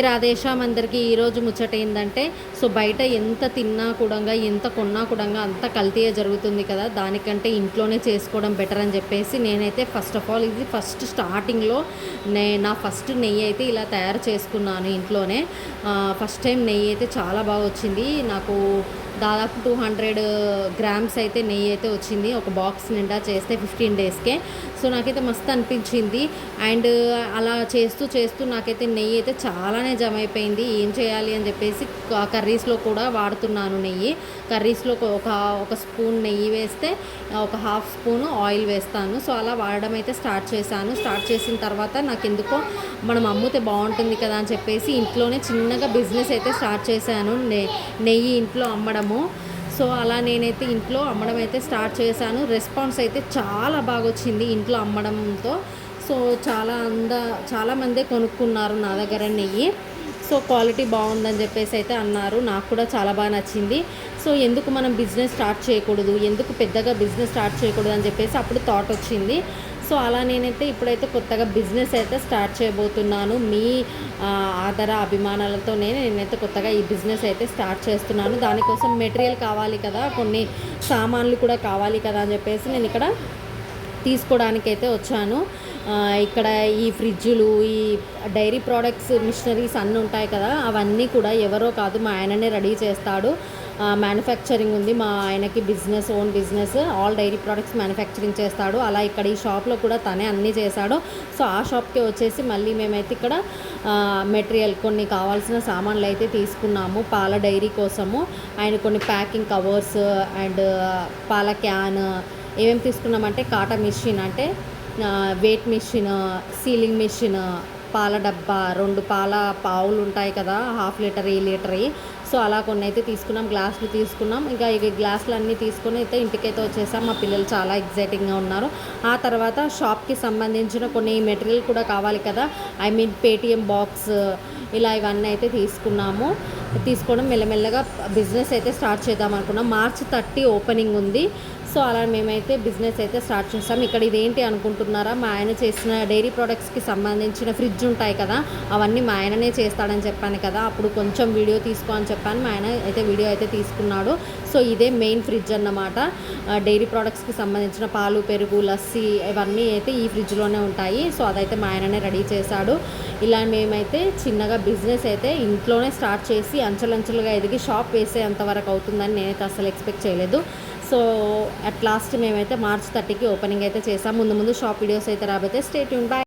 రాధేశ్యాం అందరికీ ఈరోజు ముచ్చట ఏంటంటే బయట ఎంత తిన్నా కూడా ఎంత కొన్నా కూడా అంత కల్తీయే జరుగుతుంది కదా, దానికంటే ఇంట్లోనే చేసుకోవడం బెటర్ అని చెప్పేసి నేనైతే ఫస్ట్ ఆఫ్ ఆల్ ఇది స్టార్టింగ్లో నా ఫస్ట్ నెయ్యి అయితే ఇలా తయారు చేసుకున్నాను ఇంట్లోనే. ఫస్ట్ టైం నెయ్యి అయితే చాలా బాగా వచ్చింది నాకు. దాదాపు 200 గ్రామ్స్ అయితే నెయ్యి అయితే వచ్చింది ఒక బాక్స్ నిండా చేస్తే 15 డేస్కే. నాకైతే మస్తు అనిపించింది. అండ్ అలా చేస్తూ చేస్తూ నాకైతే నెయ్యి అయితే చాలానే జమ అయిపోయింది. ఏం చేయాలి అని చెప్పేసి కర్రీస్లో కూడా వాడుతున్నాను నెయ్యి. కర్రీస్లో ఒక స్పూన్ నెయ్యి వేస్తే ఒక హాఫ్ స్పూన్ ఆయిల్ వేస్తాను. అలా వాడడం అయితే స్టార్ట్ చేశాను. స్టార్ట్ చేసిన తర్వాత నాకు ఎందుకో మనం అమ్మితే బాగుంటుంది కదా అని చెప్పేసి ఇంట్లోనే చిన్నగా బిజినెస్ అయితే స్టార్ట్ చేశాను, నెయ్యి ఇంట్లో అమ్మడం. అలా నేనైతే ఇంట్లో అమ్మడం అయితే స్టార్ట్ చేశాను. రెస్పాన్స్ అయితే చాలా బాగా వచ్చింది ఇంట్లో అమ్మడంతో. చాలామందే కొనుక్కున్నారు నా దగ్గర నెయ్యి. క్వాలిటీ బాగుందని చెప్పేసి అయితే అన్నారు. నాకు కూడా చాలా బాగా నచ్చింది. ఎందుకు మనం బిజినెస్ స్టార్ట్ చేయకూడదు, ఎందుకు పెద్దగా బిజినెస్ స్టార్ట్ చేయకూడదు అని చెప్పేసి అప్పుడు థాట్ వచ్చింది. అలా నేనైతే ఇప్పుడైతే కొత్తగా బిజినెస్ అయితే స్టార్ట్ చేయబోతున్నాను. మీ ఆదర అభిమానాలతో నేనైతే కొత్తగా ఈ బిజినెస్ అయితే స్టార్ట్ చేస్తున్నాను. దానికోసం మెటీరియల్ కావాలి కదా, కొన్ని సామాన్లు కూడా కావాలి కదా అని చెప్పేసి నేను ఇక్కడ తీసుకోవడానికైతే వచ్చాను. ఇక్కడ ఈ ఫ్రిడ్జులు, ఈ డైరీ ప్రోడక్ట్స్, మిషనరీస్ అన్నీ ఉంటాయి కదా, అవన్నీ కూడా ఎవరో కాదు మా ఆయననే రెడీ చేస్తాడు. మ్యానుఫ్యాక్చరింగ్ ఉంది మా ఆయనకి, own business, all dairy products manufacturing చేస్తాడు. అలా ఇక్కడ ఈ షాప్లో కూడా తనే అన్నీ చేశాడు. ఆ షాప్కి వచ్చేసి మళ్ళీ మేమైతే ఇక్కడ మెటీరియల్ కొన్ని కావాల్సిన సామాన్లు అయితే తీసుకున్నాము పాల డైరీ కోసము. ఆయన కొన్ని ప్యాకింగ్ కవర్స్ అండ్ పాల క్యాన్ ఏమేమి తీసుకున్నామంటే కాటా మిషన్, అంటే వెయిట్ మిషన్, సీలింగ్ మిషన్, పాల డబ్బా, 2 పాల పావులు ఉంటాయి కదా, హాఫ్ లీటర్, లీటర్. అలా కొన్ని అయితే తీసుకున్నాం. గ్లాసులు తీసుకున్నాం. ఇక గ్లాసులు అన్నీ తీసుకొని అయితే ఇంటికైతే వచ్చేసాం. మా పిల్లలు చాలా ఎగ్జైటింగ్గా ఉన్నారు. ఆ తర్వాత షాప్కి సంబంధించిన కొన్ని మెటీరియల్ కూడా కావాలి కదా, పేటిఎం బాక్స్, ఇలా ఇవన్నీ అయితే తీసుకోవడం మెల్లమెల్లగా బిజినెస్ అయితే స్టార్ట్ చేద్దాం అనుకున్నాం. March 30 ఓపెనింగ్ ఉంది. అలా మేమైతే బిజినెస్ అయితే స్టార్ట్ చేస్తాం. ఇక్కడ ఇదేంటి అనుకుంటున్నారా, మా ఆయన చేసిన డైరీ ప్రోడక్ట్స్కి సంబంధించిన ఫ్రిడ్జ్ ఉంటాయి కదా, అవన్నీ మా ఆయననే చేస్తాడని చెప్పాను కదా, అప్పుడు కొంచెం వీడియో తీసుకో అని చెప్పాను. మా ఆయన అయితే వీడియో అయితే తీసుకున్నాడు. ఇదే మెయిన్ ఫ్రిడ్జ్ అన్నమాట. డైరీ ప్రోడక్ట్స్కి సంబంధించిన పాలు, పెరుగు, లస్సీ ఇవన్నీ అయితే ఈ ఫ్రిడ్జ్లోనే ఉంటాయి. అదైతే మా ఆయననే రెడీ చేశాడు. ఇలా మేమైతే చిన్నగా బిజినెస్ అయితే ఇంట్లోనే స్టార్ట్ చేసి అంచెలంచెలుగా ఎదిగి షాప్ వేసేంతవరకు అవుతుందని నేనైతే అసలు ఎక్స్పెక్ట్ చేయలేదు. అట్ లాస్ట్ మేమైతే March 30కి ఓపెనింగ్ అయితే చేసాం. ముందు షాప్ వీడియోస్ అయితే రాబోతే స్టే ట్యూన్. బై.